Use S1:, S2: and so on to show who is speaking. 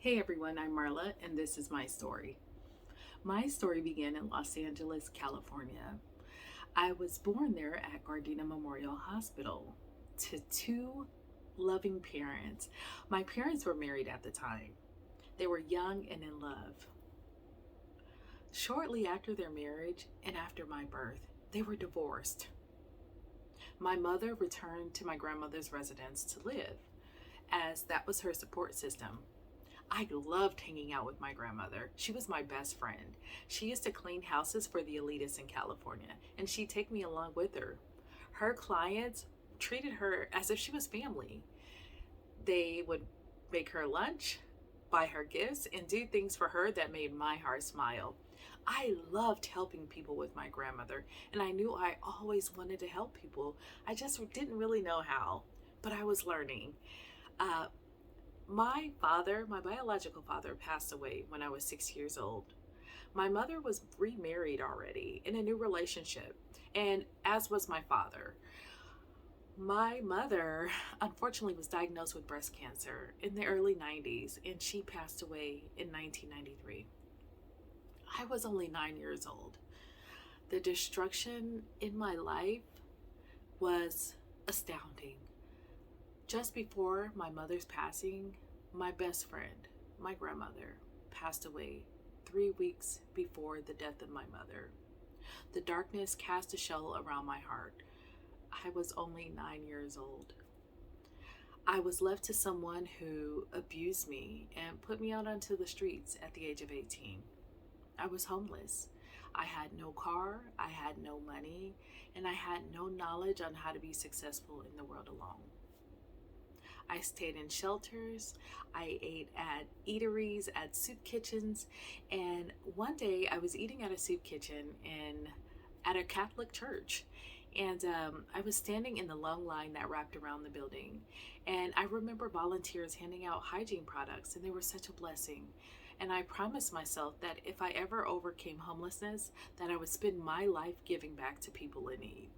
S1: Hey everyone, I'm Marla, and this is my story. My story began in Los Angeles, California. I was born there at Gardena Memorial Hospital to two loving parents. My parents were married at the time, they were young and in love. Shortly after their marriage and after my birth, they were divorced. My mother returned to my grandmother's residence to live, as that was her support system. I loved hanging out with my grandmother. She was my best friend. She used to clean houses for the elitists in California, and she'd take me along with her. Her clients treated her as if she was family. They would make her lunch, buy her gifts, and do things for her that made my heart smile. I loved helping people with my grandmother, and I knew I always wanted to help people. I just didn't really know how, but I was learning. Uh, my biological father, passed away when I was 6 years old. My mother was remarried already in a new relationship, and as was my father. My mother, unfortunately, was diagnosed with breast cancer in the early 90s, and she passed away in 1993. I was only 9 years old. The destruction in my life was astounding. Just before my mother's passing, my best friend, my grandmother, passed away 3 weeks before the death of my mother. The darkness cast a shell around my heart. I was only 9 years old. I was left to someone who abused me and put me out onto the streets at the age of 18. I was homeless. I had no car, I had no money, and I had no knowledge on how to be successful in the world alone. I stayed in shelters, I ate at eateries, at soup kitchens, and one day I was eating at a soup kitchen at a Catholic church. And I was standing in the long line that wrapped around the building. And I remember volunteers handing out hygiene products, and they were such a blessing. And I promised myself that if I ever overcame homelessness, that I would spend my life giving back to people in need.